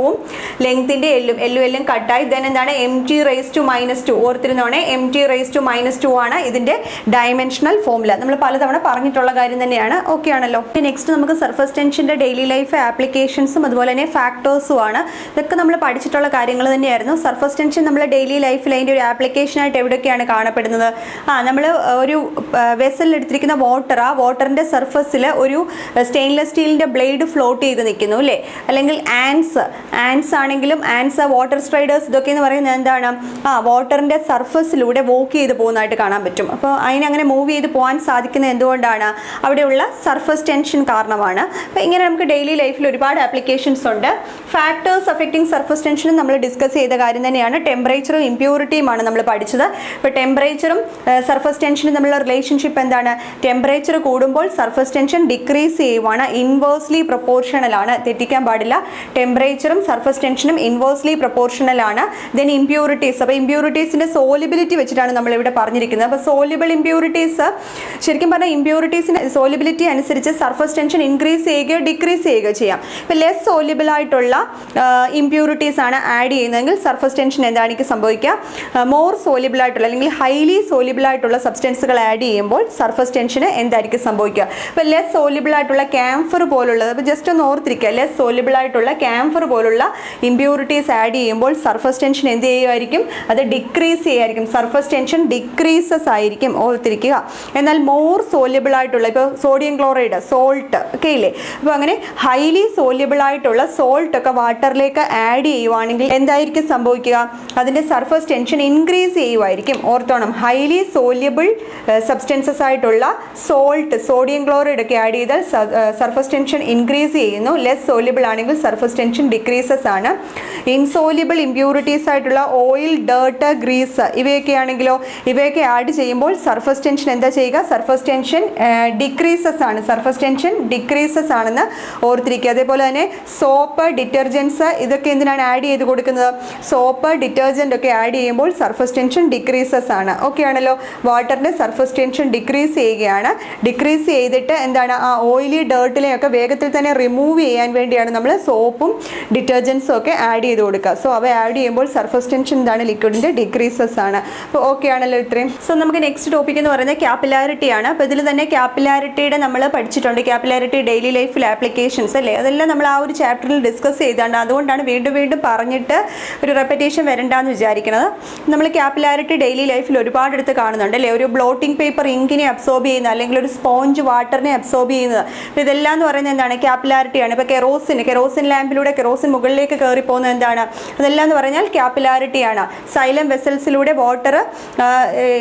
ലെങ്ത്തിന്റെ എല്ലും കട്ടായി. ദെൻ എന്താണ്? MT⁻². ഓർത്തിരുന്നോണെ MT⁻² ആണ് ഇതിന്റെ ഡയമെൻഷണൽ ഫോമുല. നമ്മൾ പലതവണ പറഞ്ഞിട്ടുള്ള കാര്യം തന്നെയാണ്. ഓക്കെ ആണല്ലോ? നെക്സ്റ്റ് നമുക്ക് സർഫസ് ടെൻഷന്റെ ഡെയിലി ലൈഫ് ആപ്ലിക്കേഷൻസും അതുപോലെ തന്നെ ഫാക്ടേഴ്സും ആണ്. ഇതൊക്കെ നമ്മൾ പഠിച്ചിട്ടുള്ള കാര്യങ്ങൾ തന്നെയായിരുന്നു. സർഫസ് ടെൻഷൻ നമ്മൾ ഡെയിലി ലൈഫിൽ അതിൻ്റെ ഒരു ആപ്ലിക്കേഷനായിട്ട് എവിടെയൊക്കെയാണ് കാണപ്പെടുന്നത്? നമ്മൾ ഒരു വെസലിൽ എടുത്തിരിക്കുന്ന വാട്ടർ, ആ വാട്ടറിന്റെ സർഫസിൽ ഒരു സ്റ്റെയിൻലെസ് സ്റ്റീലിന്റെ ബ്ലേഡ് ഫ്ലോട്ട് ചെയ്ത് നിൽക്കുന്നു അല്ലേ? അല്ലെങ്കിൽ ആൻസ് ആണെങ്കിലും വാട്ടർ സ്ട്രൈഡേഴ്സ് ഇതൊക്കെ എന്ന് പറയുന്നത് എന്താണ്? വാട്ടറിന്റെ സർഫസിലൂടെ വോക്ക് ചെയ്ത് പോകുന്നതായിട്ട് കാണാൻ പറ്റും. അപ്പോൾ അതിനങ്ങനെ മൂവ് ചെയ്ത് പോകാൻ സാധിക്കുന്നത് എന്തുകൊണ്ടാണ്? അവിടെയുള്ള സർഫസ് ടെൻഷൻ കാരണമാണ്. അപ്പോൾ ഇങ്ങനെ നമുക്ക് ഡെയിലി ലൈഫിൽ ഒരുപാട് ആപ്ലിക്കേഷൻസ് ഉണ്ട്. ഫാക്ടേഴ്സ് അഫക്റ്റിംഗ് സർഫസ് ടെൻഷനും നമ്മൾ ഡിസ്കസ് ചെയ്ത കാര്യം തന്നെയാണ്. ടെമ്പറേച്ചറും ഇമ്പ്യൂരിറ്റിയുമാണ് നമ്മൾ പഠിച്ചത്. ഇപ്പോൾ ടെമ്പറേച്ചറും സർഫസ് ടെൻഷനും തമ്മിലുള്ള റിലേഷൻഷിപ്പ് എന്താണ്? ടെമ്പറേച്ചർ കൂടുമ്പോൾ സർഫസ് ടെൻഷൻ ഡിക്രീസ് ചെയ്യുവാണ്. ഇൻവേഴ്സ്ലി പ്രൊപ്പോർഷണൽ ആണ്. തെറ്റിക്കാൻ പാടില്ല. ടെമ്പറേച്ചറും സർഫസ് ടെൻഷനും ഇൻവേഴ്സ്ലി പ്രൊപ്പോർഷണൽ ആണ്. Then impurities. അപ്പോൾ ഇമ്പ്യൂരിറ്റീസിന്റെ സോലിബിലിറ്റി വെച്ചിട്ടാണ് നമ്മൾ ഇവിടെ പറഞ്ഞിരിക്കുന്നത്. അപ്പോൾ സോലിബിൾ ഇമ്പ്യൂരിറ്റീസ്, ശരിക്കും പറഞ്ഞാൽ ഇമ്പ്യൂരിറ്റീസിന്റെ സോലിബിലിറ്റി അനുസരിച്ച് സർഫസ് ടെൻഷൻ ഇൻക്രീസ് ചെയ്യുകയോ ഡിക്രീസ് ചെയ്യുകയോ ചെയ്യാം. ഇപ്പോൾ ലെസ് സോലിബിൾ ആയിട്ടുള്ള ഇമ്പ്യൂരിറ്റീസ് ആണ് ആഡ് ചെയ്യുന്നതെങ്കിൽ സർഫസ് ടെൻഷൻ എന്തായിരിക്കും സംഭവിക്കുക? മോർ സോലിബിൾ ആയിട്ടുള്ള അല്ലെങ്കിൽ ഹൈലി സോലിബിൾ ആയിട്ടുള്ള സബ്സ്റ്റൻസുകൾ ആഡ് ചെയ്യുമ്പോൾ സർഫസ് ടെൻഷന് എന്തായിരിക്കും സംഭവിക്കുക? ഇപ്പോൾ ലെസ് സോലിബിൾ ആയിട്ടുള്ള ക്യാംഫർ പോലുള്ളത്, അപ്പോൾ ജസ്റ്റ് ഒന്ന് ഓർത്തിരിക്കുക, ലെസ് സോലിബിൾ ആയിട്ടുള്ള ക്യാംഫർ പോലുള്ള ഇമ്പ്യൂരിറ്റീസ് ആഡ് ചെയ്യുമ്പോൾ സർഫസ് ടെൻഷൻ എന്ത് ചെയ്യുമായിരിക്കും? അത് ഡിക്രീസ് ചെയ്യുമായിരിക്കും. സർഫസ് ടെൻഷൻ ഡിക്രീസസ് ആയിരിക്കും, ഓർത്തിരിക്കുക. എന്നാൽ മോർ സോലിബിൾ ആയിട്ടുള്ള, ഇപ്പോൾ സോഡിയം ക്ലോറൈഡ്, സോൾട്ട് ഒക്കെ ഇല്ലേ? അപ്പോൾ അങ്ങനെ ഹൈലി സോലിബിൾ ആയിട്ടുള്ള സോൾട്ട് ഒക്കെ വാട്ടറിലേക്ക് ആഡ് ചെയ്യുവാണെങ്കിൽ എന്തായിരിക്കും സംഭവിക്കുക? അതിൻ്റെ സർഫസ് ടെൻഷൻ ഇൻക്രീസ് ചെയ്യുമായിരിക്കും. ഓർത്തോണം, ഹൈലി സോലിബിൾ സബ്സ്റ്റൻസസ് ആയിട്ടുള്ള സോൾട്ട്, സോഡിയം ക്ലോറൈഡ് ഒക്കെ ആഡ് ചെയ്താൽ സർഫസ് ടെൻഷൻ ഇൻക്രീസ് ചെയ്യുന്നു. ലെസ് സോലിബിൾ ആണെങ്കിൽ സർഫസ് ടെൻഷൻ ഡിക്രീസസ് ആണ്. ഇൻസോലിബിൾ ഇമ്പ്യൂരിറ്റീസ് ആയിട്ടുള്ള ഓയിൽ, ഡേർട്ട്, ഗ്രീസ് ഇവയൊക്കെ ആണെങ്കിലോ, ഇവയൊക്കെ ആഡ് ചെയ്യുമ്പോൾ സർഫസ് ടെൻഷൻ എന്താ ചെയ്യുക? സർഫസ് ടെൻഷൻ ഡിക്രീസസ് ആണ്. സർഫസ് ടെൻഷൻ ഡിക്രീസസ് ആണെന്ന് ഓർത്തിരിക്കുക. അതേപോലെ തന്നെ സോപ്പ്, ഡിറ്റർജൻസ് ഇതൊക്കെ എന്തിനാണ് ആഡ് ചെയ്ത് കൊടുക്കുന്നത്? സോപ്പ്, ഡിറ്റർജൻറ്റ് ഒക്കെ ആഡ് ചെയ്യുമ്പോൾ സർഫസ് ടെൻഷൻ ഡിക്രീസസ് ആണ്. ഓക്കെ ആണല്ലോ? വാട്ടറിൻ്റെ സർഫസ് ടെൻഷൻ ഡിക്രീസ് ചെയ്യുകയാണ്. ഡിക്രീസ് ചെയ്തിട്ട് എന്താണ്? ആ ഓയിലി ഡേർട്ടിനെയൊക്കെ വേഗത്തിൽ തന്നെ റിമൂവ് ചെയ്യാൻ വേണ്ടിയാണ് നമ്മൾ സോപ്പും ഡിറ്റർജൻസും ഒക്കെ ആഡ് ചെയ്ത് കൊടുക്കുക. സോ അവ ആഡ് ചെയ്യുമ്പോൾ സർഫസ് ടെൻഷൻ എന്താണ്? ലിക്വിഡിൻ്റെ ഡിക്രീസസ് ആണ്. അപ്പോൾ ഓക്കെ ആണല്ലോ ഇത്രയും. സോ നമുക്ക് നെക്സ്റ്റ് ടോപ്പിക് എന്ന് പറയുന്നത് ക്യാപ്പിലാരിറ്റി ആണ്. അപ്പോൾ ഇതിൽ തന്നെ ക്യാപ്പിലാരിറ്റിയുടെ നമ്മൾ പഠിച്ചിട്ടുണ്ട്. ക്യാപ്പിലാരിറ്റി ഡെയിലി ലൈഫിൽ ആപ്ലിക്കേഷൻസ് അല്ലേ? അതെല്ലാം നമ്മൾ ആ ഒരു ചാപ്റ്ററിൽ ഡിസ്കസ് ചെയ്താണ്. അതുകൊണ്ടാണ് വീണ്ടും വീണ്ടും പറഞ്ഞിട്ട് ഒരു റെപ്പറ്റേഷൻ വരണ്ടെന്ന് വിചാരിക്കുന്നത്. നമ്മൾ ക്യാപ്പിലാരിറ്റി ഡെയിലി ലൈഫിൽ ഒരുപാടെടുത്ത് കാണുന്നുണ്ട് അല്ലേ? ഒരു ബ്ലോട്ടിംഗ് പേപ്പർ ഇങ്കിനെ അബ്സോർബ് ചെയ്യുന്ന, അല്ലെങ്കിൽ ഒരു സ്പോഞ്ച് വാട്ടറിനെ അബ്സോർബ് ചെയ്യുന്നത്. അപ്പോൾ ഇതെല്ലാം എന്ന് പറയുന്നത് എന്താണ്? ക്യാപ്പിലാരിറ്റിയാണ്. ഇപ്പോൾ കെറോസിൻ ലാമ്പിലൂടെ കെറോസിൻ മുകളിലേക്ക് കയറി പോകുന്നത് എന്താണ്? അതെല്ലാം എന്ന് പറഞ്ഞാൽ ക്യാപ്പിലാരിറ്റിയാണ്. സൈലം വെസൽസിലൂടെ വാട്ടർ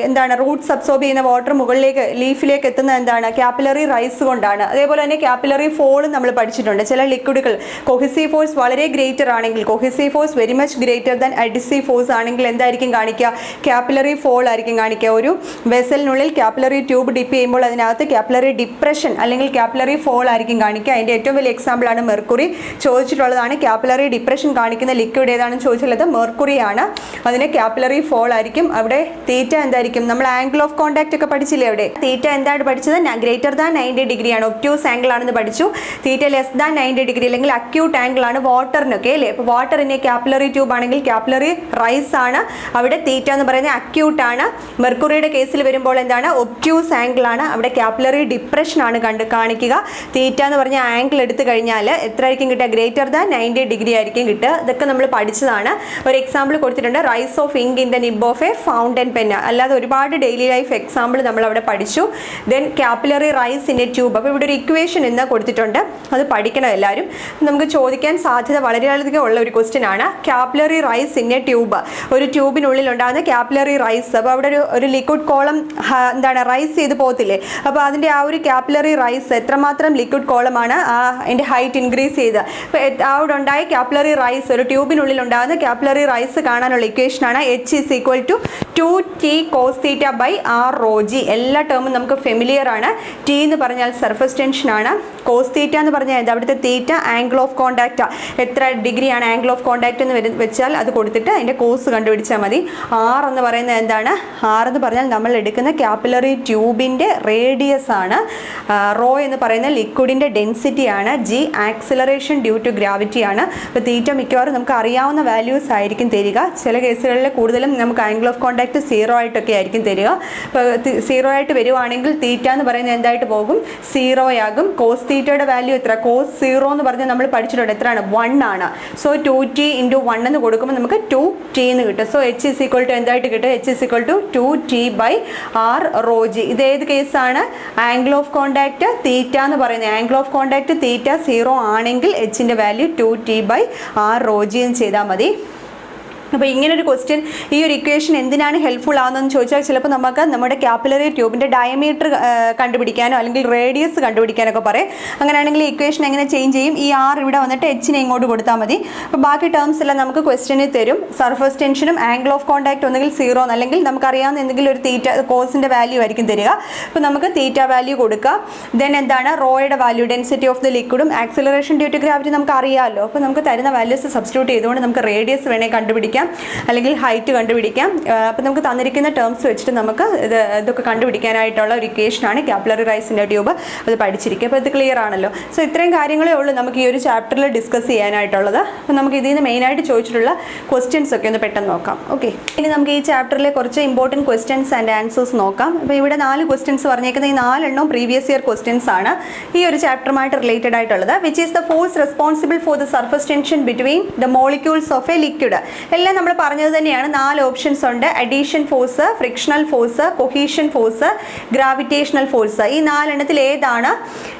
എന്താണ്? റൂട്ട്സ് അബ്സോർബ് ചെയ്യുന്ന വാട്ടർ മുകളിലേക്ക് ലീഫിലേക്ക് എത്തുന്നത് എന്താണ്? ക്യാപ്പിലറി റൈസ് കൊണ്ടാണ്. അതേപോലെ തന്നെ ക്യാപ്പിലറി ഫോൾ നമ്മൾ പഠിച്ചിട്ടുണ്ട്. ചില ലിക്വിഡുകൾ കൊഹിസീവ് ഫോഴ്സ് വളരെ ഗ്രേറ്റർ ആണെങ്കിൽ, cohesive force very much greater than adhesive force ആണെങ്കിൽ എന്തായിരിക്കും കാണിക്കുക? ക്യാപ്പിലറി ഫോൾ ആയിരിക്കും കാണിക്കുക. ഒരു വെസലിനുള്ളിൽ ക്യാപ്പിലറി ട്യൂബ് ഡിപ്പ് ചെയ്യുമ്പോൾ അതിനകത്ത് ക്യാപ്പിലറി ഡിപ്രഷൻ അല്ലെങ്കിൽ ക്യാപ്പിലറി ഫോൾ ആയിരിക്കും കാണിക്കുക. അതിൻ്റെ ഏറ്റവും വലിയ എക്സാമ്പിളാണ് മെർക്കുറി. ചോദിച്ചിട്ടുള്ളതാണ് ക്യാപ്പിലറി ഡിപ്രഷൻ കാണിക്കുന്ന ലിക്വിഡ് ഏതാണെന്ന് ചോദിച്ചുള്ളത് മെർക്കുറി ആണ്. അതിന് ക്യാപ്പിലറി ഫോൾ ആയിരിക്കും. അവിടെ തീറ്റ എന്തായിരിക്കും? നമ്മൾ ആംഗിൾ ഓഫ് കോൺടാക്ട് ഒക്കെ പഠിച്ചില്ലേ? അവിടെ തീറ്റ എന്താണ് പഠിച്ചത്? ഗ്രേറ്റർ ദാൻ 90 ഡിഗ്രി ആണ്. ഒബ്റ്റ്യൂസ് ആംഗിൾ ആണെന്ന് പഠിച്ചു. തീറ്റ ലെസ് ദാൻ 90 ഡിഗ്രി അല്ലെങ്കിൽ അക്യൂട്ട് ആംഗിൾ ആണ് വാട്ടറിനൊക്കെ അല്ലേ? അപ്പോൾ വാട്ടറിന് ക്യാപ്പിലറി ട്യൂബ് ആണെങ്കിൽ ക്യാപ്പിലറി റൈസ് ആണ്. അവിടെ തീറ്റ എന്ന് പറയുന്നത് അക്യൂട്ട് ആണ്. മെർക്കുറിയുടെ കേസിൽ വരുമ്പോൾ എന്താണ്? ഒബ്റ്റ്യൂസ് ആംഗിൾ ആണ്. അവിടെ ക്യാപ്പിലറി ഡിപ്രഷൻ ആണ് കാണിക്കുക. തീറ്റ എന്ന് പറഞ്ഞ ആംഗിൾ എടുത്തു കഴിഞ്ഞാൽ എത്ര ആയിരിക്കും കിട്ടുക? ഗ്രേറ്റർ ദാൻ 90 ഡിഗ്രി ആയിരിക്കും കിട്ടുക. ഇതൊക്കെ നമ്മൾ പഠിച്ചതാണ്. ഒരു എക്സാമ്പിൾ കൊടുത്തിട്ടുണ്ട്, rise of ink in the nib of a fountain pen. അല്ലാതെ ഒരുപാട് ഡെയിലി ലൈഫ് എക്സാമ്പിൾ നമ്മൾ അവിടെ പഠിച്ചു. Then capillary rise in a tube. അപ്പോൾ ഇവിടെ ഒരു ഇക്വേഷൻ എന്ന് കൊടുത്തിട്ടുണ്ട്, അത് പഠിക്കണം എല്ലാവരും. നമുക്ക് ചോദിക്കാൻ സാധ്യത വളരെയധികം ഉള്ള ഒരു ക്വസ്റ്റ്യൻ ആണ്. Capillary rise in a tube, ഒരു ട്യൂബിനുള്ളിൽ ഉണ്ടാകുന്ന കാപ്പിലറി റൈസ്. അപ്പോൾ അവിടെ ഒരു ലിക്വിഡ് കോളം എന്താണ് റൈസ് ചെയ്ത് പോകത്തില്ലേ? അപ്പോൾ അതിൻ്റെ ആ ഒരു കാപ്പിലറി റൈസ് എത്രമാത്രം ലിക്വിഡ് കോളമാണ് അതിൻ്റെ ഹൈറ്റ് ഇൻക്രീസ് ചെയ്ത്. അപ്പോൾ അവിടെ ഉണ്ടായ കാപ്പിലറി റൈസ്, ഒരു ട്യൂബിനുള്ളിൽ ഉണ്ടാകുന്ന കാപ്പിലറി റൈസ് കാണാനുള്ള ഇക്വേഷനാണ് H is equal to 2T cos theta by R rho g. എല്ലാ ടേമും നമുക്ക് ഫെമിലിയർ ആണ്. T എന്ന് പറഞ്ഞാൽ സർഫസ് ടെൻഷൻ ആണ്. കോസ് തീറ്റ എന്ന് പറഞ്ഞാൽ അവിടുത്തെ തീറ്റ ആംഗിൾ ഓഫ് കോണ്ടാക്റ്റ്, എത്ര ഡിഗ്രിയാണ് ആംഗിൾ ഓഫ് കോണ്ടാക്റ്റ് എന്ന് വെച്ചാൽ അത് കൊടുത്തിട്ട് അതിൻ്റെ കോസ് കണ്ടുപിടിച്ചാൽ മതി. R എന്ന് പറയുന്നത് എന്താണ്? R എന്ന് പറഞ്ഞാൽ നമ്മൾ എടുക്കുന്ന കാപ്പിലറി ട്യൂബിൻ്റെ റേഡിയസ് ആണ്. റോ എന്ന് പറയുന്ന ലിക്വിഡിൻ്റെ ഡെൻസിറ്റി ആണ്. G acceleration due to gravity ആണ്. അപ്പോൾ തീറ്റ മിക്കവാറും നമുക്ക് അറിയാവുന്ന വാല്യൂസ് ആയിരിക്കും തരിക. ചില കേസുകളിൽ കൂടുതലും നമുക്ക് ആംഗിൾ ഓഫ് കോണ്ടാക്റ്റ് 0 ആയിട്ടൊക്കെ ആയിരിക്കും തരിക. ഇപ്പോൾ 0 ആയിട്ട് വരുവാണെങ്കിൽ തീറ്റ എന്ന് പറയുന്നത് എന്തായിട്ട് പോകും? 0 ആകും. കോസ് തീറ്റയുടെ വാല്യൂ എത്ര? കോസ് 0 എന്ന് പറഞ്ഞാൽ നമ്മൾ പഠിച്ചിട്ടുണ്ട് എത്രയാണ്? 1 ആണ്. സോ 2T × 1 എന്ന് കൊടുക്കുമ്പോൾ നമുക്ക് 2T എന്ന് കിട്ടും. So H is equal to എന്തായിട്ട് കിട്ടും? H is equal to 2T by R rho g. ഇത് ഏത് കേസാണ്? ആംഗിൾ ഓഫ് കോണ്ടാക്റ്റ് തീറ്റ എന്ന് പറയുന്നത്. ആംഗിൾ ഓഫ് കോണ്ടാക്റ്റ് തീറ്റ 0 ആണെങ്കിൽ Hൻ്റെ value 2T by R rho g എന്ന് ചെയ്താൽ മതി. അപ്പോൾ ഇങ്ങനൊരു ക്വസ്റ്റ്യൻ, ഈ ഒരു ഇക്വേഷൻ എന്തിനാണ് ഹെൽപ്ഫുൾ ആകുന്നതെന്ന് ചോദിച്ചാൽ ചിലപ്പോൾ നമുക്ക് നമ്മുടെ കാപ്പിലറി ട്യൂബിൻ്റെ ഡയമീറ്റർ കണ്ടുപിടിക്കാനോ അല്ലെങ്കിൽ റേഡിയസ് കണ്ടുപിടിക്കാനൊക്കെ പറയും. അങ്ങനെയാണെങ്കിൽ ഇക്വേഷൻ എങ്ങനെ ചേഞ്ച് ചെയ്യും? ഈ R ഇവിടെ വന്നിട്ട് Hനെ ഇങ്ങോട്ട് കൊടുത്താൽ മതി. അപ്പോൾ ബാക്കി ടേംസ് എല്ലാം നമുക്ക് ക്വസ്റ്റ്യനിൽ തരും. സർഫസ് ടെൻഷനും ആംഗിൾ ഓഫ് കോണ്ടാക്ട് ഒന്നുകിൽ 0 അല്ലെങ്കിൽ നമുക്കറിയാവുന്ന എന്തെങ്കിലും ഒരു തീറ്റ കോസിൻ്റെ വാല്യൂ ആയിരിക്കും തരിക. അപ്പോൾ നമുക്ക് തീറ്റ വാല്യൂ കൊടുക്കുക. ദെൻ എന്താണ്? റോയുടെ വാല്യൂ, ഡെൻസിറ്റി ഓഫ് ദ ലിക്വിഡും ആക്സിലറേഷൻ ഡ്യൂ ടു ഗ്രാവിറ്റി നമുക്ക് അറിയാമല്ലോ. അപ്പോൾ നമുക്ക് തരുന്ന വാല്യൂസ് സബ്സ്റ്റിറ്റ്യൂട്ട് ചെയ്തുകൊണ്ട് നമുക്ക് റേഡിയസ് വേണേൽ കണ്ടുപിടിക്കാം അല്ലെങ്കിൽ ഹൈറ്റ് കണ്ടുപിടിക്കാം. അപ്പോൾ നമുക്ക് തന്നിരിക്കുന്ന ടേംസ് വെച്ചിട്ട് നമുക്ക് ഇതൊക്കെ കണ്ടുപിടിക്കാനായിട്ടുള്ള ഒരു ഇക്വേഷനാണ് കാപ്പിലറി റൈസിൻ്റെ ട്യൂബ്. അത് പഠിച്ചിരിക്കുക. അപ്പോൾ ഇത് ക്ലിയർ ആണല്ലോ. സോ ഇത്രയും കാര്യങ്ങളേ ഉള്ളൂ നമുക്ക് ഈ ഒരു ചാപ്റ്ററിൽ ഡിസ്കസ് ചെയ്യാനായിട്ടുള്ളത്. അപ്പോൾ നമുക്ക് ഇതിൽ നിന്ന് മെയിനായിട്ട് ചോദിച്ചിട്ടുള്ള ക്വസ്റ്റ്യൻസ് ഒക്കെ ഒന്ന് പെട്ടെന്ന് നോക്കാം. ഓക്കെ, ഇനി നമുക്ക് ഈ ചാപ്റ്ററിലെ കുറച്ച് ഇമ്പോർട്ടൻറ്റ് ക്വസ്റ്റ്യൻസ് ആൻഡ് ആൻസേഴ്സ് നോക്കാം. അപ്പോൾ ഇവിടെ 4 ക്വസ്റ്റ്യൻസ് പറഞ്ഞേക്കുന്നത്, ഈ 4 എണ്ണം പ്രീവിയസ് ഇയർ ക്വസ്റ്റ്യൻസ് ആണ് ഈ ഒരു ചാപ്റ്ററുമായിട്ട് റിലേറ്റഡ് ആയിട്ടുള്ളത്. Which is the force responsible for the surface tension between the molecules of a liquid. എല്ലാം നമ്മൾ പറഞ്ഞത് തന്നെയാണ്. 4 ഓപ്ഷൻസ് ഉണ്ട്. Adhesion force, frictional force, cohesion force, gravitational force. ഈ 4 എണ്ണത്തിൽ ഏതാണ്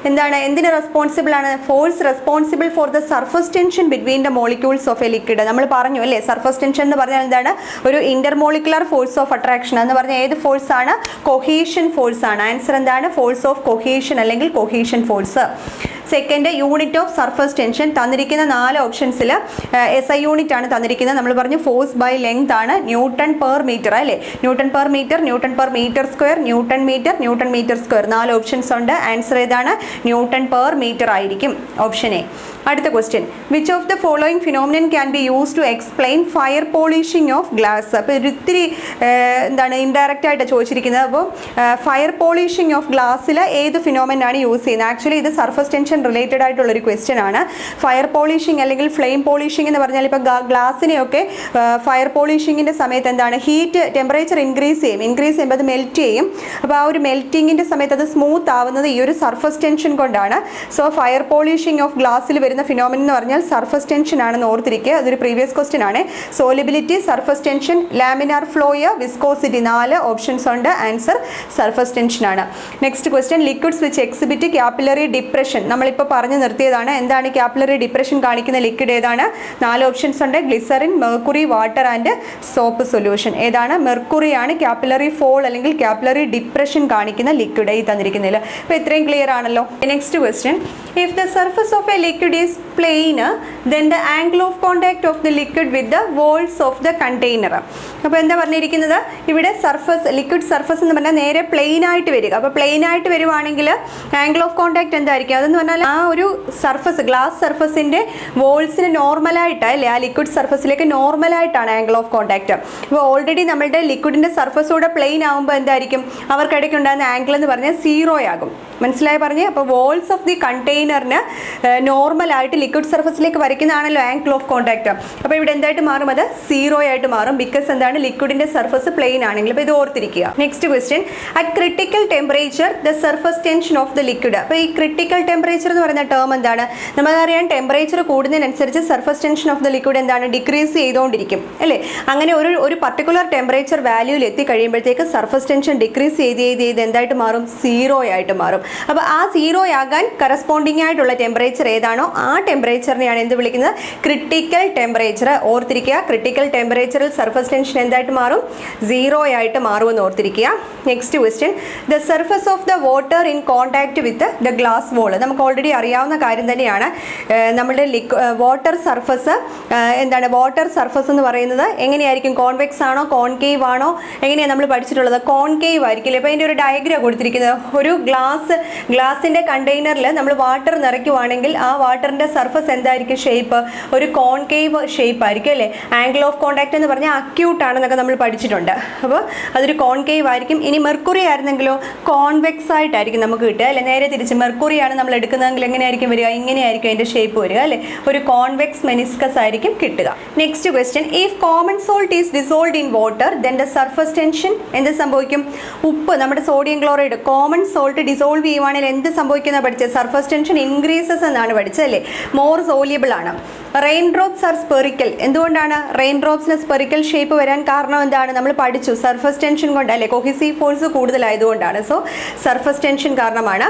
എന്തിന് റെസ്പോൺസിബിൾ ആണ്? Force responsible for the surface tension between the molecules of a liquid. നമ്മൾ പറഞ്ഞു അല്ലേ, സർഫസ് ടെൻഷൻ എന്ന് പറഞ്ഞാൽ എന്താണ്? ഒരു ഇന്റർമോളിക്കുലർ ഫോഴ്സ് ഓഫ് അട്രാക്ഷൻ എന്ന് പറഞ്ഞാൽ ഏത് ഫോഴ്സ് ആണ്? കൊഹീഷൻ ഫോഴ്സ് ആണ്. ആൻസർ എന്താണ്? ഫോഴ്സ് ഓഫ് കൊഹീഷൻ അല്ലെങ്കിൽ cohesion force. Second, unit of surface tension. തന്നിരിക്കുന്ന 4 ഓപ്ഷൻസിൽ SI യൂണിറ്റ് ആണ് തന്നിരിക്കുന്നത്. നമ്മൾ പറഞ്ഞു ഫോഴ്സ് ബൈ ലെങ്ത് ആണ്, ന്യൂട്ടൺ പെർ മീറ്റർ അല്ലേ? Newton per metre, newton per metre square, newton metre square. 4 options ഉണ്ട്. ആൻസർ ഏതാണ്? ന്യൂട്ടൺ പെർ മീറ്റർ ആയിരിക്കും, ഓപ്ഷൻ എ. അടുത്ത question, which of the following phenomenon can be use to explain fire polishing of glass. അപ്പോൾ ഒത്തിരി indirect ആയിട്ട് ചോദിച്ചിരിക്കുന്നത്. അപ്പോൾ fire polishing of ഗ്ലാസ്സിൽ ഏത് ഫിനോമിനാണ് യൂസ് ചെയ്യുന്നത്? ആക്ച്വലി ഇത് സർഫസ് ടെൻഷൻ റിലേറ്റഡ് ആയിട്ടുള്ളൊരു ക്വസ്റ്റ്യൻ ആണ്. ഫയർ പോളിഷിംഗ് അല്ലെങ്കിൽ ഫ്ലെയിം പോളിഷിംഗ് എന്ന് പറഞ്ഞാൽ ഇപ്പോൾ ഗ്ലാസിനെയൊക്കെ ഫയർ പോളിഷിങ്ങിൻ്റെ സമയത്ത് എന്താണ്? ഹീറ്റ് ടെമ്പറേച്ചർ ഇൻക്രീസ് ചെയ്യുമ്പോൾ അത് മെൽറ്റ് ചെയ്യും. അപ്പോൾ ആ ഒരു മെൽറ്റിങ്ങിൻ്റെ സമയത്ത് അത് സ്മൂത്ത് ആവുന്നത് ഈ ഒരു സർഫസ് ടെൻഷൻ കൊണ്ടാണ്. സോ ഫയർ പോളിഷിംഗ് ഓഫ് ഗ്ലാസ്സിൽ വരുന്ന ഫിനോമിനൻ എന്ന് പറഞ്ഞാൽ സർഫസ് ടെൻഷൻ ആണെന്ന് ഓർത്തിരിക്കുക. അതൊരു പ്രീവിയസ് ക്വസ്റ്റ്യൻ ആണ്. Solubility, surface tension, laminar flow, viscosity. 4 options ഉണ്ട്. ആൻസർ സർഫസ് ടെൻഷൻ ആണ്. Next question, liquids which exhibit capillary depression. നമ്മളിപ്പോൾ പറഞ്ഞു നിർത്തിയതാണ്. എന്താണ് കാപ്പിലറി ഡിപ്രഷൻ കാണിക്കുന്ന ലിക്വിഡ് ഏതാണ്? 4 ഓപ്ഷൻസ് ഉണ്ട്. Glycerine, mercury, water and soap solution. ഏതാണ്? മെർക്കുറിയാണ് കാപ്പിലറി ഫോൾ അല്ലെങ്കിൽ കാപ്പിലറി ഡിപ്രഷൻ കാണിക്കുന്ന ലിക്വിഡ് ഈ തന്നിരിക്കുന്നതിൽ. അപ്പോൾ ഇത്രയും ക്ലിയർ ആണല്ലോ. Next question, if the surface of a liquid is plain then the angle of contact of the liquid with the walls of the container. അപ്പോൾ എന്താ പറഞ്ഞിരിക്കുന്നത്? ഇവിടെ ലിക്വിഡ് സർഫസ് എന്ന് പറഞ്ഞാൽ നേരെ പ്ലെയിൻ ആയിട്ട് വരിക. അപ്പോൾ പ്ലെയിൻ ആയിട്ട് വരുവാണെങ്കിൽ ആംഗിൾ ഓഫ് കോണ്ടാക്ട് എന്തായിരിക്കും? അതെന്ന് പറഞ്ഞാൽ ആ ഒരു സർഫസ്, ഗ്ലാസ് സർഫസിൻ്റെ വോൾസിന് നോർമലായിട്ട് അല്ലേ, ആ ലിക്വിഡ് സർഫസിലേക്ക് നോർമലായിട്ടാണ് ആംഗിൾ ഓഫ് കോണ്ടാക്ട്. അപ്പോൾ ഓൾറെഡി നമ്മളുടെ ലിക്വിഡിൻ്റെ സർഫസൂടെ പ്ലെയിൻ ആകുമ്പോൾ എന്തായിരിക്കും? അവർക്കിടയ്ക്ക് ഉണ്ടാകുന്ന ആംഗിൾ എന്ന് പറഞ്ഞാൽ 0 ആകും. മനസ്സിലായി പറഞ്ഞേ? അപ്പോൾ വോൾസ് ഓഫ് ദി കണ്ടെയ്നറിന് നോർമലായിട്ട് ലിക്വിഡ് സർഫസിലേക്ക് വരയ്ക്കുന്നതാണല്ലോ ആംഗിൾ ഓഫ് കോണ്ടാക്ട്. അപ്പോൾ ഇവിടെ എന്തായിട്ട് മാറും? അത് 0 ആയിട്ട് മാറും. ബിക്കോസ് എന്താണ്? ലിക്വിഡിൻ്റെ സർഫസ് പ്ലെയിൻ ആണെങ്കിൽ. അപ്പോൾ ഇത് ഓർത്തിരിക്കുക. Next question, at critical temperature the surface tension of the liquid. അപ്പോൾ ഈ ക്രിട്ടിക്കൽ ടെമ്പറേച്ചർ ടെമ്പറേച്ചർ എന്ന് പറയുന്ന ടേം എന്താണ്? നമുക്കറിയാം ടെമ്പറേച്ചർ കൂടുന്നതിനനുസരിച്ച് surface tension of the liquid എന്താണ്? ഡിക്രീസ് ചെയ്തുകൊണ്ടിരിക്കും അല്ലേ? അങ്ങനെ ഒരു പർട്ടിക്കുലർ ടെമ്പറേച്ചർ വാല്യൂവിൽ എത്തിക്കഴിയുമ്പോഴത്തേക്ക് സർഫസ് ടെൻഷൻ ഡിക്രീസ് ചെയ്ത് എന്തായിട്ട് മാറും? 0 ആയിട്ട് മാറും. അപ്പോൾ ആ 0 ആകാൻ കറസ്പോണ്ടിങ് ആയിട്ടുള്ള ടെമ്പറേച്ചർ ഏതാണോ ആ ടെമ്പറേച്ചറിനെയാണ് എന്ത് വിളിക്കുന്നത്? Critical temperature. ഓർത്തിരിക്കുക, ക്രിട്ടിക്കൽ ടെമ്പറേച്ചറിൽ സർഫസ് ടെൻഷൻ എന്തായിട്ട് മാറും? 0 ആയിട്ട് മാറുമെന്ന് ഓർത്തിരിക്കുക. Next question, the surface of the water in contact with the glass wall. നമുക്ക് ഓൾറെഡി അറിയാവുന്ന കാര്യം തന്നെയാണ്. നമ്മുടെ വാട്ടർ സർഫസ് എന്താണ്? വാട്ടർ സർഫസ് എന്ന് പറയുന്നത് എങ്ങനെയായിരിക്കും? കോൺവെക്സ് ആണോ കോൺകേവ് ആണോ? എങ്ങനെയാണ് നമ്മൾ പഠിച്ചിട്ടുള്ളത്? കോൺകേവ് ആയിരിക്കില്ലേ? അപ്പോൾ അതിൻ്റെ ഒരു ഡയഗ്രാം കൊടുത്തിരിക്കുന്നത്, ഒരു ഗ്ലാസിൻ്റെ കണ്ടെയ്നറിൽ നമ്മൾ വാട്ടർ നിറയ്ക്കുവാണെങ്കിൽ ആ വാട്ടറിൻ്റെ സർഫസ് എന്തായിരിക്കും ഷേപ്പ്? ഒരു കോൺകേവ് ഷേപ്പ് ആയിരിക്കും അല്ലേ? ആംഗിൾ ഓഫ് കോൺടാക്ട് എന്ന് പറഞ്ഞാൽ അക്യൂട്ട് ആണെന്നൊക്കെ നമ്മൾ പഠിച്ചിട്ടുണ്ട്. അപ്പോൾ അതൊരു കോൺകേവ് ആയിരിക്കും. ഇനി മെർക്കുറി ആയിരുന്നെങ്കിലോ കോൺവെക്സ് ആയിട്ടായിരിക്കും നമുക്ക് കിട്ടുക അല്ലേ? നേരെ തിരിച്ച് മെർക്കുറിയാണ് നമ്മൾ എടുക്കുന്നതെങ്കിൽ എങ്ങനെയായിരിക്കും വരിക? ഇങ്ങനെയായിരിക്കും അതിൻ്റെ ഷേപ്പ് വരിക അല്ലേ? ഒരു കോൺവെക്സ് മെനിസ്കസ് ആയിരിക്കും കിട്ടുക. Next question, if common salt is dissolved in water then the surface tension എന്ത് സംഭവിക്കും? ഉപ്പ്, നമ്മുടെ sodium chloride, common salt dissolve ചെയ്യുവാണെങ്കിൽ എന്ത് സംഭവിക്കുന്ന പഠിച്ചത്? സർഫസ് ടെൻഷൻ ഇൻക്രീസസ് എന്നാണ് പഠിച്ചത് അല്ലേ? മോർ സോലിയബിൾ ആണ്. Rain drops are spherical. എന്തുകൊണ്ടാണ് റെയിൻ ഡ്രോപ്സിന് സ്പെറിക്കൽ ഷേപ്പ് വരാൻ കാരണം എന്താണ്? നമ്മൾ പഠിച്ചു, സർഫസ് ടെൻഷൻ കൊണ്ട് അല്ലേ? കൊഹീസീവ് ഫോഴ്സ് കൂടുതലായതുകൊണ്ടാണ്. സോ സർഫസ് ടെൻഷൻ കാരണമാണ്.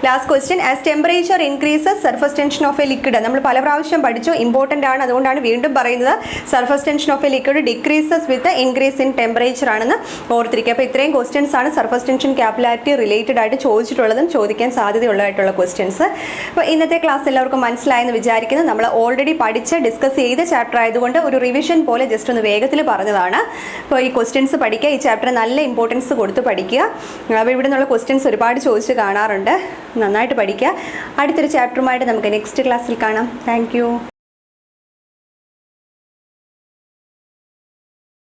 Last question, as temperature increases surface tension of a liquid. നമ്മൾ പല പ്രാവശ്യം പഠിച്ചു, ഇമ്പോർട്ടൻ്റ് ആണ്, അതുകൊണ്ടാണ് വീണ്ടും പറയുന്നത്. Surface tension of a liquid decreases with increase in temperature ആണെന്ന് ഓർത്തിരിക്കുക. അപ്പോൾ ഇത്രയും ക്വസ്റ്റ്യൻസ് ആണ് സർഫസ് ടെൻഷൻ ക്യാപിലാരിറ്റി റിലേറ്റഡ് ആയിട്ട് ചോദിച്ചിട്ടുള്ളതും ചോദിക്കാൻ സാധ്യതയുള്ളതായിട്ടുള്ള ക്വസ്റ്റ്യൻസ്. അപ്പോൾ ഇന്നത്തെ ക്ലാസ് എല്ലാവർക്കും മനസ്സിലായെന്ന് വിചാരിക്കുന്നു. നമ്മൾ ഓൾറെഡി പഠിച്ച് ഡിസ്കസ് ചെയ്ത ചാപ്റ്റർ ആയതുകൊണ്ട് ഒരു റിവിഷൻ പോലെ ജസ്റ്റ് ഒന്ന് വേഗത്തിൽ പറഞ്ഞതാണ്. അപ്പോൾ ഈ ക്വസ്റ്റ്യൻസ് പഠിക്കുക, ഈ ചാപ്റ്റർ നല്ല ഇമ്പോർട്ടൻസ് കൊടുത്ത് പഠിക്കുക. അപ്പോൾ ഇവിടെ നിന്നുള്ള ക്വസ്റ്റ്യൻസ് ഒരുപാട് ചോദിച്ച് കാണാറുണ്ട്. നന്നായിട്ട് പഠിക്കുക. അടുത്തൊരു ചാപ്റ്ററുമായിട്ട് നമുക്ക് നെക്സ്റ്റ് ക്ലാസ്സിൽ കാണാം. താങ്ക്